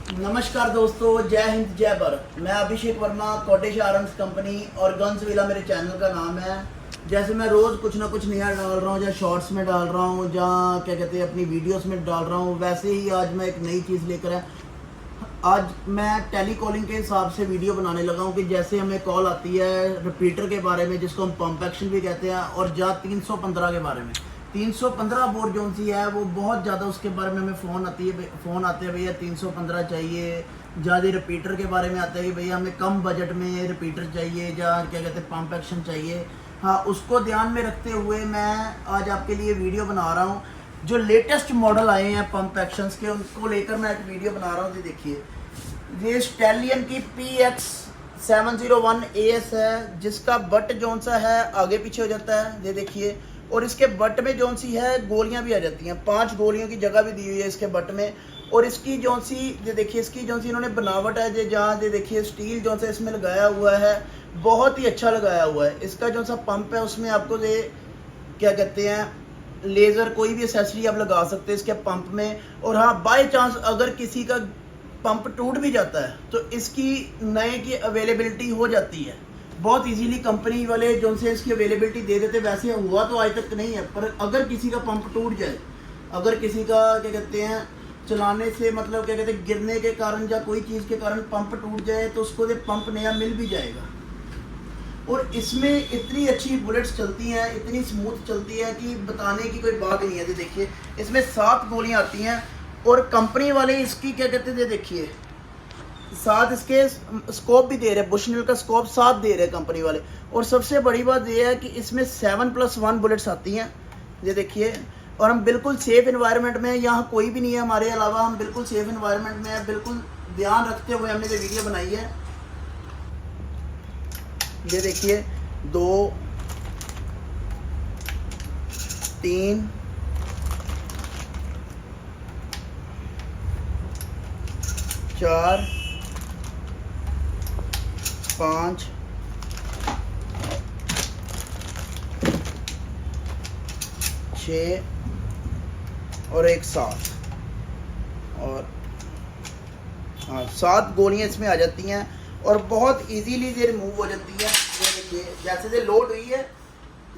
नमस्कार दोस्तों, जय हिंद जय भारत। मैं अभिषेक वर्मा, कॉटेज आर्म्स कंपनी और गन्स विला मेरे चैनल का नाम है। जैसे मैं रोज़ कुछ ना कुछ नया डाल रहा हूँ, या शॉर्ट्स में डाल रहा हूँ, जहाँ क्या कहते हैं अपनी वीडियोस में डाल रहा हूँ, वैसे ही आज मैं एक नई चीज़ लेकर आया। आज मैं टेली कॉलिंग के हिसाब से वीडियो बनाने लगा हूँ कि जैसे हमें कॉल आती है रिपीटर के बारे में, जिसको हम पंप एक्शन भी कहते हैं, और जा 315 के बारे में। 315 बोर्ड जो सी है वो बहुत ज़्यादा, उसके बारे में हमें फ़ोन आते हैं भैया 315 चाहिए। ज़्यादा रिपीटर के बारे में आता है कि भैया हमें कम बजट में रिपीटर चाहिए, या क्या कहते हैं पंप एक्शन चाहिए। हाँ, उसको ध्यान में रखते हुए मैं आज आपके लिए वीडियो बना रहा हूँ। जो लेटेस्ट मॉडल आए हैं पंप एक्शंस के, उनको लेकर मैं एक वीडियो बना रहा हूँ। देखिए, ये स्टैलियन की PX701 AS है, जिसका बट जोन सा है आगे पीछे हो जाता है, ये देखिए। और इसके बट में जोन सी है गोलियां भी आ जाती हैं, 5 गोलियों की जगह भी दी हुई है इसके बट में। और इसकी जोन सी, ये देखिए, इसकी जोन सी इन्होंने बनावट है, जो जहाँ ये देखिए स्टील जोन सा इसमें लगाया हुआ है, बहुत ही अच्छा लगाया हुआ है। इसका जो सा पंप है उसमें आपको ये क्या कहते हैं, लेज़र कोई भी एसेसरी आप लगा सकते हैं इसके पंप में। और हाँ, बाय चांस अगर किसी का पंप टूट भी जाता है तो इसकी नए की अवेलेबिलिटी हो जाती है बहुत इजीली। कंपनी वाले जो से इसकी अवेलेबिलिटी दे देते, वैसे हुआ तो आज तक नहीं है। पर अगर किसी का पंप टूट जाए, अगर किसी का क्या कहते हैं चलाने से, मतलब क्या कहते हैं गिरने के कारण या कोई चीज़ के कारण पंप टूट जाए, तो उसको ये पंप नया मिल भी जाएगा। और इसमें इतनी अच्छी बुलेट्स चलती हैं, इतनी स्मूथ चलती है कि बताने की कोई बात नहीं है। देखिए, इसमें 7 गोलियां आती हैं, और कंपनी वाले इसकी क्या कहते हैं, देखिए 7 इसके स्कोप भी दे रहे हैं, बुशनेल का स्कोप 7 दे रहे हैं कंपनी वाले। और सबसे बड़ी बात यह है कि इसमें 7+1 बुलेट्स आती हैं, ये देखिए। और हम बिल्कुल सेफ इन्वायरमेंट में, यहाँ कोई भी नहीं है हमारे अलावा, हम बिल्कुल सेफ इन्वायरमेंट में है। बिल्कुल ध्यान रखते हुए हमने ये वीडियो बनाई है। ये देखिए, 2 3 4 5 6 और एक 7, और हाँ 7 गोलियां इसमें आ जाती हैं, और बहुत इजीली ये रिमूव हो जाती है। ये देखिए, जैसे ये लोड हुई है,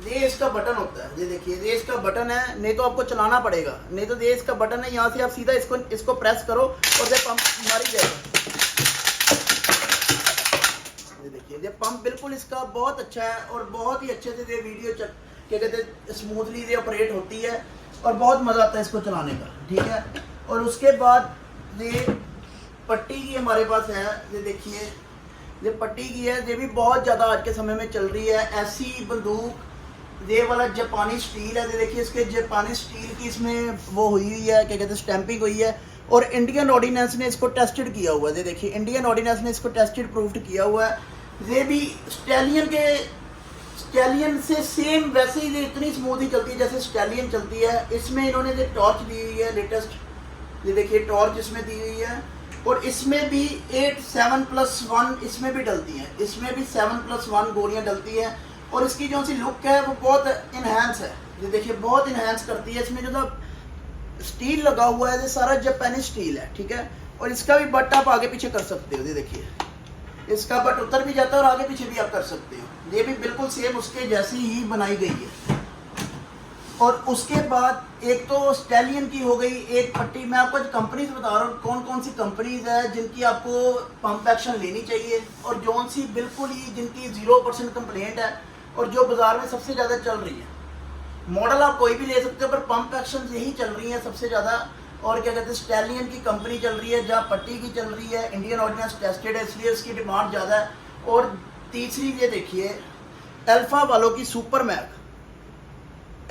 ये इसका बटन होता है, ये देखिए, ये इसका बटन है। नहीं तो आपको चलाना पड़ेगा, नहीं तो ये इसका बटन है, यहाँ से आप सीधा इसको प्रेस करो और ये पंप मार ही जाएगा। ये देखिए, ये पंप बिल्कुल इसका बहुत अच्छा है, और बहुत ही अच्छे से ये वीडियो क्या कहते हैं स्मूथली ये ऑपरेट होती है, और बहुत मज़ा आता है इसको चलाने का, ठीक है। और उसके बाद ये पट्टी की हमारे पास है, ये देखिए, ये पट्टी की है। ये भी बहुत ज़्यादा आज के समय में चल रही है। ऐसी बंदूक, ये वाला जापानी स्टील है, ये देखिए, इसके जापानी स्टील की इसमें वो हुई है, क्या कहते हैं स्टैंपिंग हुई है। और इंडियन ऑर्डिनेंस ने इसको टेस्टेड किया हुआ है, ये देखिए, इंडियन ऑर्डिनेंस ने इसको टेस्टेड प्रूव्ड किया हुआ है। ये भी स्टैलियन से सेम वैसे ही ये इतनी स्मूथ ही चलती है जैसे स्टैलियन चलती है। इसमें इन्होंने जो टॉर्च दी हुई है लेटेस्ट, ये देखिए टॉर्च इसमें दी हुई है। और इसमें भी 7+1 इसमें भी डलती है, इसमें भी 7+1 गोलियां डलती हैं। और इसकी जो सी लुक है वो बहुत इन्हेंस है, ये देखिए, बहुत इन्हेंस करती है। इसमें जो स्टील लगा हुआ है ये सारा जापानी स्टील है, ठीक है। और इसका भी बट आप आगे पीछे कर सकते हो, ये देखिए, इसका बट उतर भी जाता है और आगे पीछे भी आप कर सकते हो। ये भी बिल्कुल सेम उसके जैसी ही बनाई गई है। और उसके बाद एक तो स्टैलियन की हो गई एक पट्टी। मैं आपको कंपनीज बता रहा हूँ कौन कौन सी कंपनीज है जिनकी आपको पंप एक्शन लेनी चाहिए, और जोन सी बिल्कुल ही जिनकी 0% कंप्लेंट है, और जो बाज़ार में सबसे ज़्यादा चल रही है। मॉडल आप कोई भी ले सकते हो, पर पंप एक्शन यही चल रही है सबसे ज़्यादा। और क्या कहते हैं, स्टैलियन की कंपनी चल रही है, जहाँ पट्टी की चल रही है, इंडियन ऑर्डिनेंस टेस्टेड है, इसलिए उसकी डिमांड ज़्यादा है। और तीसरी ये देखिए, अल्फ़ा वालों की सुपर मैग,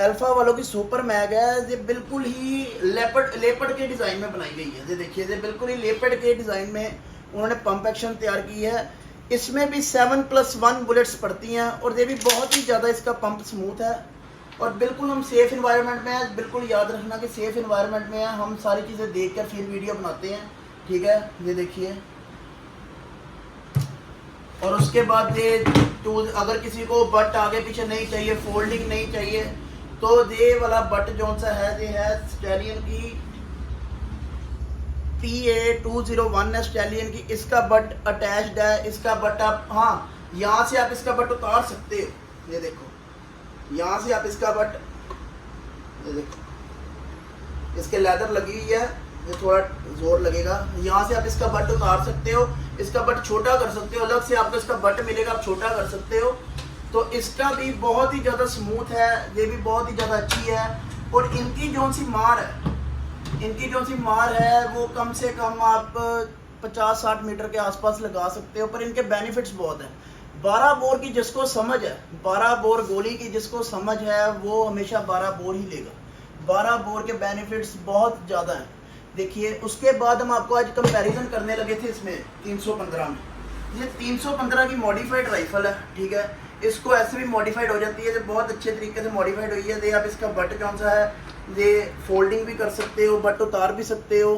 अल्फ़ा वालों की सुपर मैग है। ये बिल्कुल ही लेपर्ड के डिज़ाइन में बनाई गई है, ये देखिए, ये बिल्कुल ही लेपर्ड के डिज़ाइन में उन्होंने पंप एक्शन तैयार की है। इसमें भी 7+1 बुलेट्स पड़ती हैं, और ये भी बहुत ही ज़्यादा इसका पंप स्मूथ है। और बिल्कुल हम सेफ़ इन्वायरमेंट में हैं, बिल्कुल याद रखना कि सेफ़ इन्वायरमेंट में है, हम सारी चीज़ें देख कर फिर वीडियो बनाते हैं, ठीक है। ये देखिए, और उसके बाद ये टूल, अगर किसी को बट आगे पीछे नहीं चाहिए, फोल्डिंग नहीं चाहिए, तो ये वाला बट जो सा है, ये है स्टैलियन की PA201 है स्टैलियन की, इसका बट अटैच्ड है। इसका बट आप, हाँ यहाँ से आप इसका बट उतार सकते हो, ये देखो यहाँ से आप इसका बट, ये देखो इसके लेदर लगी हुई है, ये थोड़ा जोर लगेगा, यहाँ से आप इसका बट उतार सकते हो, इसका बट छोटा कर सकते हो, अलग से आपको इसका बट मिलेगा, आप छोटा कर सकते हो। तो इसका भी बहुत ही ज़्यादा स्मूथ है, ये भी बहुत ही ज़्यादा अच्छी है। और इनकी जो सी मार है, इनकी जो सी मार है वो कम से कम आप 50-60 मीटर के आसपास लगा सकते हो, पर इनके बेनिफिट्स बहुत हैं। 12 बोर की जिसको समझ है, 12 बोर गोली की जिसको समझ है वो हमेशा 12 बोर ही लेगा। 12 बोर के बेनिफिट्स बहुत ज़्यादा हैं। देखिए उसके बाद हम आपको आज कंपैरिजन करने लगे थे इसमें 315 में। ये 315 की मॉडिफाइड राइफल है, ठीक है, इसको ऐसे भी मॉडिफाइड हो जाती है, जो बहुत अच्छे तरीके से मॉडिफाइड हुई है। ये आप इसका बट कौन सा है, ये फोल्डिंग भी कर सकते हो, बट उतार भी सकते हो,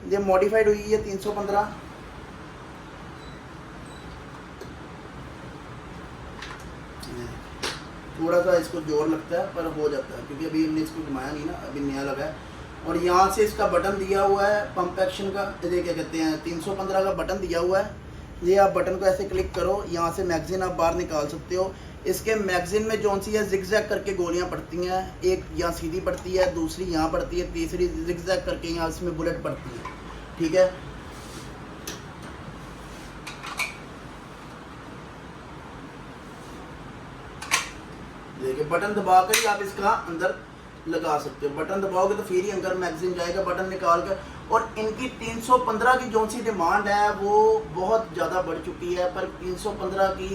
ये मॉडिफाइड हुई है 315। थोड़ा सा इसको जोर लगता है पर हो जाता है, क्योंकि अभी हमने इसको घुमाया नहीं ना, अभी नया लगा है। और यहाँ से इसका बटन दिया हुआ है पंप एक्शन का, ये क्या कहते हैं 315 का बटन दिया हुआ है। ये आप बटन को ऐसे क्लिक करो, यहाँ से मैगजीन आप बाहर निकाल सकते हो। इसके मैगजीन में जो सी है जिगजैग करके गोलियाँ पड़ती हैं, एक यहाँ सीधी पड़ती है, दूसरी यहाँ पड़ती है, तीसरी जिगजैग करके यहाँ इसमें बुलेट पड़ती है, ठीक है। देखिए बटन दबाकर ही आप इसका अंदर लगा सकते हो, बटन दबाओगे तो फिर ही अंदर मैगजीन जाएगा, बटन निकाल कर। और इनकी 315 की जो सी डिमांड है वो बहुत ज़्यादा बढ़ चुकी है, पर 315 की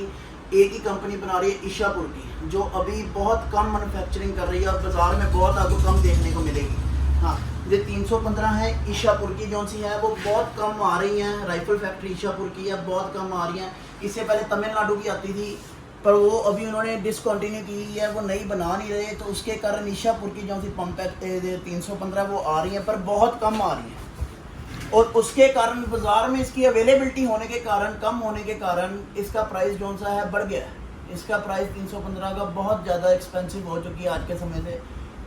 एक ही कंपनी बना रही है ईशापुर की, जो अभी बहुत कम मैन्युफैक्चरिंग कर रही है और बाज़ार में बहुत आपको कम देखने को मिलेगी। हाँ, ये 315 है ईशापुर की जो सी है वो बहुत कम आ रही हैं, राइफल फैक्ट्री ईशापुर की है, बहुत कम आ रही हैं। इससे पहले तमिलनाडु की आती थी, पर वो अभी उन्होंने डिसकंटिन्यू की है, वो नई बना नहीं रहे, तो उसके कारण ईशापुर की जो सी पंप 315 वो आ रही हैं, पर बहुत कम आ रही हैं। और उसके कारण बाज़ार में इसकी अवेलेबिलिटी होने के कारण, कम होने के कारण इसका प्राइस जो सा है बढ़ गया है। इसका प्राइस 315 का बहुत ज़्यादा एक्सपेंसिव हो चुकी है आज के समय से,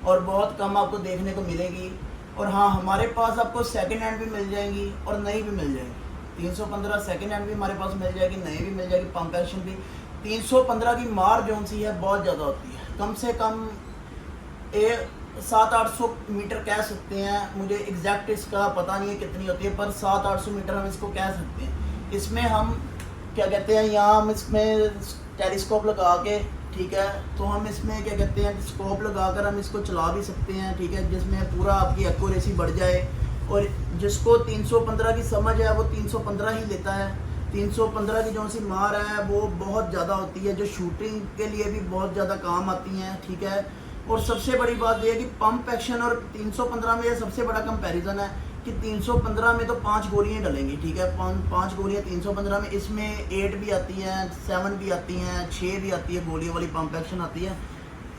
और बहुत कम आपको देखने को मिलेगी। और हाँ, हमारे पास आपको सेकेंड हैंड भी मिल जाएंगी और नई भी मिल जाएंगी। 315 सेकेंड हैंड भी हमारे पास मिल जाएगी, नई भी मिल जाएगी, पंप एक्शन भी। 315 की मार जो सी है बहुत ज़्यादा होती है, कम से कम 700-800 मीटर कह सकते हैं, मुझे एग्जैक्ट इसका पता नहीं है कितनी होती है, पर 700-800 मीटर हम इसको कह सकते हैं। इसमें हम क्या कहते हैं, यहाँ हम इसमें टेलीस्कोप लगा के, ठीक है, तो हम इसमें क्या कहते हैं स्कोप लगाकर हम इसको चला भी सकते हैं, ठीक है, जिसमें पूरा आपकी एक्यूरेसी बढ़ जाए। और जिसको 315 की समझ है वो 315 ही लेता है। 315 की जो सी मार है वो बहुत ज़्यादा होती है, जो शूटिंग के लिए भी बहुत ज़्यादा काम आती हैं, ठीक है। और सबसे बड़ी बात यह है कि पंप एक्शन और 315 में सबसे बड़ा कंपैरिजन है कि 315 में तो 5 गोलियाँ डलेंगी, ठीक है, 5 गोलियाँ 315 में, इसमें 8 भी आती हैं, 7 भी आती हैं, 6 भी आती है, गोलियों वाली पंप एक्शन आती है।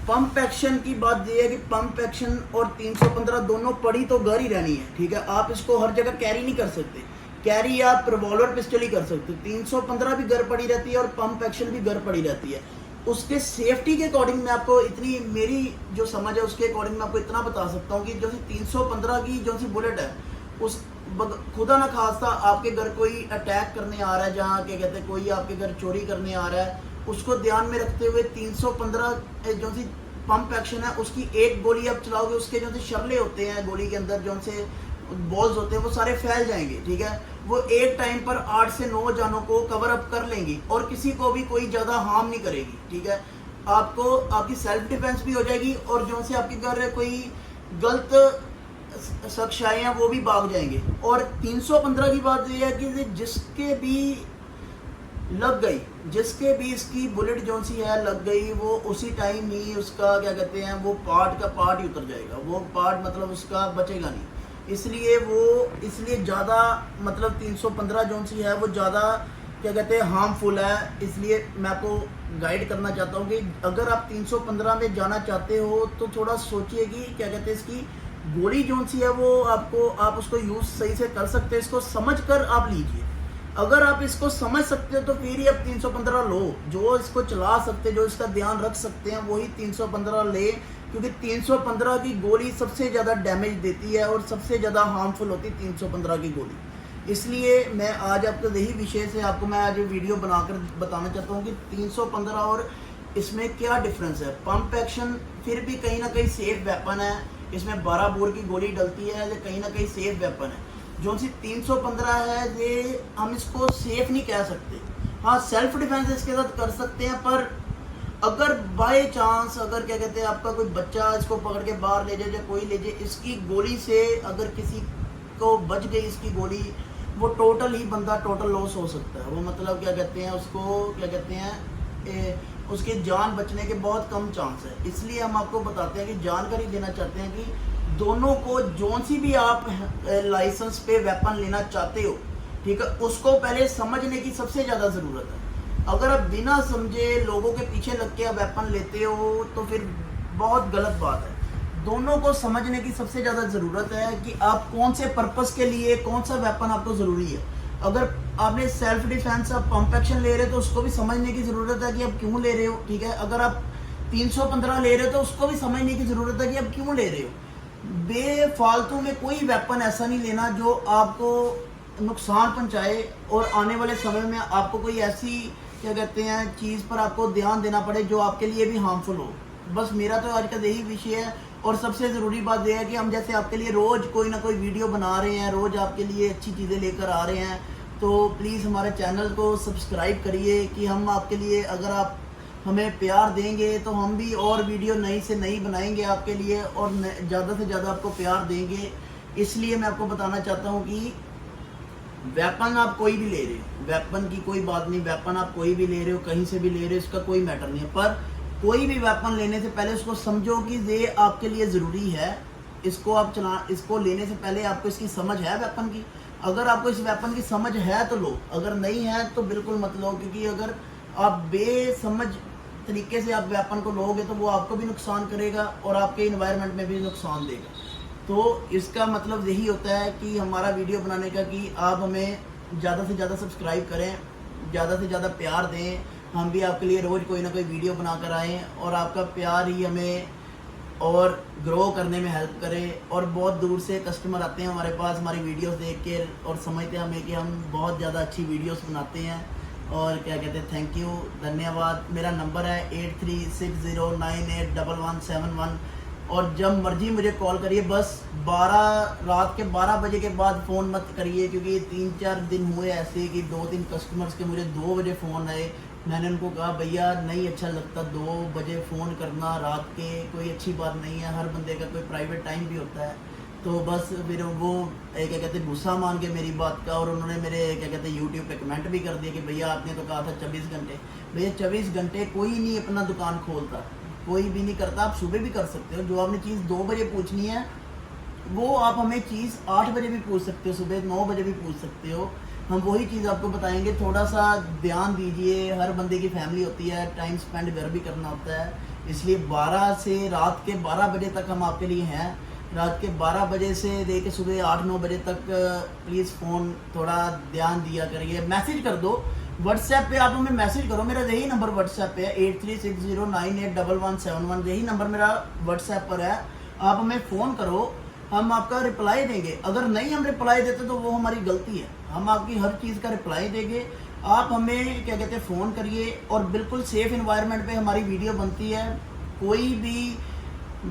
पंप एक्शन की बात यह है कि पंप एक्शन और 315 दोनों पड़ी तो घर ही रहनी है, ठीक है, आप इसको हर जगह कैरी नहीं कर सकते। कैरी आप रिवॉल्वर पिस्टल ही कर सकते हो। 315 भी घर पड़ी रहती है और पंप एक्शन भी घर पड़ी रहती है। उसके सेफ्टी के अकॉर्डिंग मैं आपको इतनी, मेरी जो समझ है उसके अकॉर्डिंग मैं आपको इतना बता सकता हूँ कि जो 315 की जो सी बुलेट है, उस खुदा ना खास्ता आपके घर कोई अटैक करने आ रहा है, जहाँ क्या कहते हैं कोई आपके घर चोरी करने आ रहा है, उसको ध्यान में रखते हुए 315 जो सी पंप एक्शन है उसकी एक गोली आप चलाओगे, उसके जो से शरले होते हैं गोली के अंदर, जो से बॉल्स होते हैं वो सारे फैल जाएंगे, ठीक है, वो एक टाइम पर 8 से 9 जानों को कवर अप कर लेंगी और किसी को भी कोई ज़्यादा हार्म नहीं करेगी, ठीक है। आपको आपकी सेल्फ डिफेंस भी हो जाएगी और जो से आपके घर कोई गलत शख्स आए हैं वो भी भाग जाएंगे। और 315 की बात यह है कि जिसके भी लग गई, जिसके भी इसकी बुलेट जो सी है लग गई, वो उसी टाइम ही उसका क्या कहते हैं वो पार्ट का पार्ट ही उतर जाएगा, वो पार्ट मतलब उसका बचेगा नहीं। इसलिए ज़्यादा मतलब 315 जो सी है वो ज़्यादा क्या कहते हैं हार्मफुल है। इसलिए मैं आपको गाइड करना चाहता हूँ कि अगर आप 315 में जाना चाहते हो तो थोड़ा सोचिए कि क्या कहते हैं इसकी गोली जो सी है वो आप उसको यूज़ सही से कर सकते हैं, इसको समझ कर आप लीजिए। अगर आप इसको समझ सकते हो तो फिर ही आप 315 लो, जो इसको चला सकते, जो इसका ध्यान रख सकते हैं वही 315 ले, क्योंकि 315 की गोली सबसे ज़्यादा डैमेज देती है और सबसे ज़्यादा हार्मफुल होती है 315 की गोली। इसलिए मैं आज आपको यही विषय से आपको मैं आज वीडियो बनाकर बताना चाहता हूँ कि 315 और इसमें क्या डिफरेंस है। पंप एक्शन फिर भी कहीं ना कहीं सेफ वेपन है, इसमें 12 बोर की गोली डलती है, ये कहीं ना कहीं सेफ वेपन है। जो सी 315 है ये हम इसको सेफ नहीं कह सकते। हाँ, सेल्फ डिफेंस इसके साथ कर सकते हैं, पर अगर बाय चांस अगर क्या कहते हैं आपका कोई बच्चा इसको पकड़ के बाहर ले जाए या कोई ले जाए, इसकी गोली से अगर किसी को बच गई इसकी गोली, वो टोटल ही बंदा टोटल लॉस हो सकता है। वो मतलब क्या कहते हैं उसको क्या कहते हैं उसकी जान बचने के बहुत कम चांस है। इसलिए हम आपको बताते हैं कि जानकारी देना चाहते हैं कि दोनों को जोन सी भी आप लाइसेंस पे वेपन लेना चाहते हो, ठीक है, उसको पहले समझने की सबसे ज़्यादा ज़रूरत है। अगर आप बिना समझे लोगों के पीछे लग के आप वेपन लेते हो तो फिर बहुत गलत बात है। दोनों को समझने की सबसे ज़्यादा ज़रूरत है कि आप कौन से पर्पस के लिए कौन सा वेपन आपको ज़रूरी है। अगर आपने सेल्फ डिफेंस आप पंप एक्शन ले रहे हो तो उसको भी समझने की ज़रूरत है कि आप क्यों ले रहे हो, ठीक है। अगर आप 315 ले रहे हो तो उसको भी समझने की ज़रूरत है कि आप क्यों ले रहे हो। बेफालतू में कोई वेपन ऐसा नहीं लेना जो आपको नुकसान पहुंचाए और आने वाले समय में आपको कोई ऐसी क्या कहते हैं चीज़ पर आपको ध्यान देना पड़े जो आपके लिए भी हार्मफुल हो। बस मेरा तो आज का यही विषय है। और सबसे ज़रूरी बात यह है कि हम जैसे आपके लिए रोज़ कोई ना कोई वीडियो बना रहे हैं, रोज़ आपके लिए अच्छी चीज़ें लेकर आ रहे हैं, तो प्लीज़ हमारे चैनल को सब्सक्राइब करिए कि हम आपके लिए, अगर आप हमें प्यार देंगे तो हम भी और वीडियो नई से नई बनाएंगे आपके लिए और ज़्यादा से ज़्यादा आपको प्यार देंगे। इसलिए मैं आपको बताना चाहता हूँ कि वेपन आप कोई भी ले रहे हो, वेपन की कोई बात नहीं, वेपन आप कोई भी ले रहे हो, कहीं से भी ले रहे हो, इसका कोई मैटर नहीं है। पर कोई भी वेपन लेने से पहले उसको समझो कि ये आपके लिए ज़रूरी है। इसको आप इसको लेने से पहले आपको इसकी समझ है वेपन की। अगर आपको इस वेपन की समझ है तो लो, अगर नहीं है तो बिल्कुल मत लो, क्योंकि अगर आप बेसमझ तरीके से आप वेपन को लोगे तो वो आपको भी नुकसान करेगा और आपके इन्वायरमेंट में भी नुकसान देगा। तो इसका मतलब यही होता है कि हमारा वीडियो बनाने का कि आप हमें ज़्यादा से ज़्यादा सब्सक्राइब करें, ज़्यादा से ज़्यादा प्यार दें। हम भी आपके लिए रोज़ कोई ना कोई वीडियो बनाकर आएँ और आपका प्यार ही हमें और ग्रो करने में हेल्प करे। और बहुत दूर से कस्टमर आते हैं हमारे पास हमारी वीडियोस देख के और समझते हैं हमें कि हम बहुत ज़्यादा अच्छी वीडियोस बनाते हैं। और क्या कहते हैं, थैंक यू, धन्यवाद। मेरा नंबर है 8360981171 और जब मर्जी मुझे कॉल करिए। बस रात के 12 बजे के बाद फ़ोन मत करिए, क्योंकि 3-4 दिन हुए ऐसे कि 2-3 कस्टमर्स के मुझे 2 बजे फ़ोन आए। मैंने उनको कहा भैया नहीं अच्छा लगता 2 बजे फ़ोन करना रात के, कोई अच्छी बात नहीं है, हर बंदे का कोई प्राइवेट टाइम भी होता है। तो बस फिर वो क्या कहते हैं गुस्सा मान के मेरी बात का, और उन्होंने मेरे क्या कहते हैं यूट्यूब पे कमेंट भी कर दिया कि भैया आपने तो कहा था 24 घंटे। भैया 24 घंटे कोई नहीं अपना दुकान खोलता, कोई भी नहीं करता। आप सुबह भी कर सकते हो। जो आपने चीज़ 2 बजे पूछनी है वो आप हमें चीज़ 8 बजे भी पूछ सकते हो, सुबह 9 बजे भी पूछ सकते हो। हम वही चीज़ आपको बताएंगे। थोड़ा सा ध्यान दीजिए, हर बंदे की फैमिली होती है, टाइम स्पेंड घर भी करना होता है। इसलिए 12 से रात के 12 बजे तक हम आपके लिए हैं। रात के 12 बजे से लेकर सुबह 8-9 बजे तक प्लीज़ फ़ोन थोड़ा ध्यान दिया करिए। मैसेज कर दो व्हाट्सएप पे, आप हमें मैसेज करो। मेरा यही नंबर व्हाट्सएप पे है 8360981171, यही नंबर मेरा व्हाट्सएप पर है। आप हमें फ़ोन करो, हम आपका रिप्लाई देंगे। अगर नहीं हम रिप्लाई देते तो वो हमारी गलती है, हम आपकी हर चीज़ का रिप्लाई देंगे। आप हमें क्या कहते हैं फ़ोन करिए और बिल्कुल सेफ़ इन्वायरमेंट पे हमारी वीडियो बनती है। कोई भी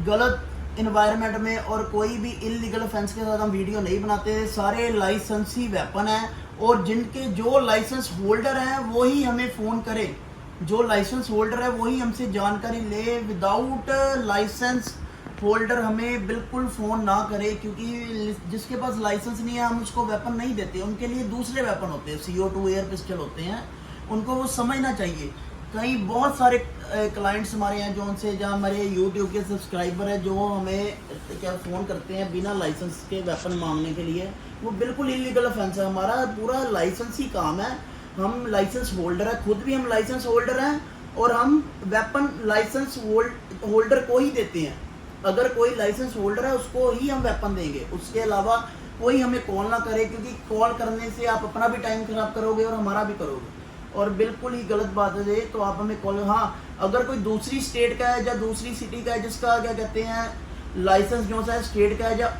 गलत इन्वायरमेंट में और कोई भी इलीगल ऑफेंस के साथ हम वीडियो नहीं बनाते। सारे लाइसेंसी वेपन हैं और जिनके जो लाइसेंस होल्डर हैं वही हमें फ़ोन करें। जो लाइसेंस होल्डर है वही हमसे जानकारी ले। विदाउट लाइसेंस होल्डर हमें बिल्कुल फ़ोन ना करे, क्योंकि जिसके पास लाइसेंस नहीं है हम उसको वेपन नहीं देते। उनके लिए दूसरे वेपन होते हैं, CO2 एयर पिस्टल होते हैं, उनको वो समझना चाहिए। कई बहुत सारे क्लाइंट्स हमारे हैं जो उनसे जहाँ हमारे यूट्यूब के सब्सक्राइबर हैं जो हमें क्या फ़ोन करते हैं बिना लाइसेंस के वेपन मांगने के लिए। वो बिल्कुल इलीगल ऑफेंस है। हमारा पूरा लाइसेंस ही काम है। हम लाइसेंस होल्डर है, खुद भी हम लाइसेंस होल्डर हैं और हम वेपन लाइसेंस होल्डर को ही देते हैं। अगर कोई लाइसेंस होल्डर है उसको ही हम वेपन देंगे, उसके अलावा कोई हमें कॉल ना करे, क्योंकि कॉल करने से आप अपना भी टाइम खराब करोगे और हमारा भी करोगे। और बिल्कुल ही गलत बात है ये, तो आप हमें कॉल, हाँ अगर कोई दूसरी स्टेट का है या दूसरी सिटी का है जिसका क्या कहते हैं लाइसेंस जो सा स्टेट का है या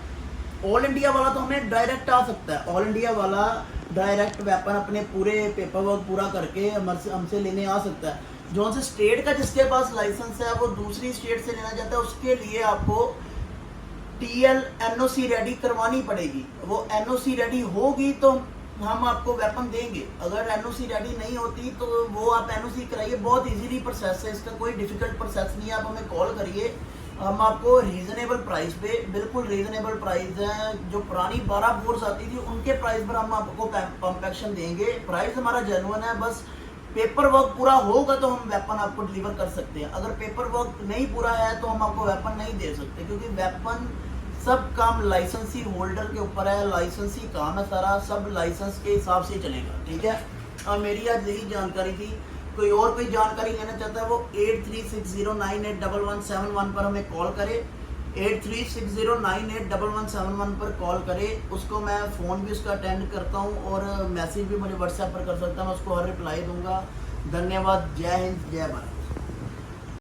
ऑल इंडिया वाला, तो हमें डायरेक्ट आ सकता है। ऑल इंडिया वाला डायरेक्ट वेपन अपने पूरे पेपर वर्क पूरा करके हमसे लेने आ सकता है। जो से स्टेट का जिसके पास लाइसेंस है वो दूसरी स्टेट से लेना चाहता है, उसके लिए आपको TL NOC रेडी करवानी पड़ेगी। वो NOC रेडी होगी तो हम आपको वेपन देंगे, अगर NOC रेडी नहीं होती तो वो आप NOC कराइए। बहुत इजीली प्रोसेस है, इसका कोई डिफिकल्ट प्रोसेस नहीं है। आप हमें कॉल करिए, हम आपको रीजनेबल प्राइस पे, बिल्कुल रीजनेबल प्राइस है, जो पुरानी 12 बोर्स आती थी उनके प्राइस पर हम आपको पंप एक्शन देंगे। प्राइस हमारा जेन्युइन है, बस पेपर वर्क पूरा होगा तो हम वेपन आपको डिलीवर कर सकते हैं। अगर पेपर वर्क नहीं पूरा है तो हम आपको वेपन नहीं दे सकते, क्योंकि वेपन सब काम लाइसेंसी होल्डर के ऊपर है, लाइसेंसी काम है सारा, सब लाइसेंस के हिसाब से चलेगा। ठीक है, और मेरी आज यही जानकारी थी। कोई और कोई जानकारी लेना चाहता है वो 8360981171 पर हमें कॉल करे। 8360981171 पर कॉल करे, उसको मैं फ़ोन भी उसका अटेंड करता हूँ और मैसेज भी मुझे व्हाट्सएप पर कर सकता हूँ, मैं उसको हर रिप्लाई दूंगा। धन्यवाद। जय हिंद, जय भारत।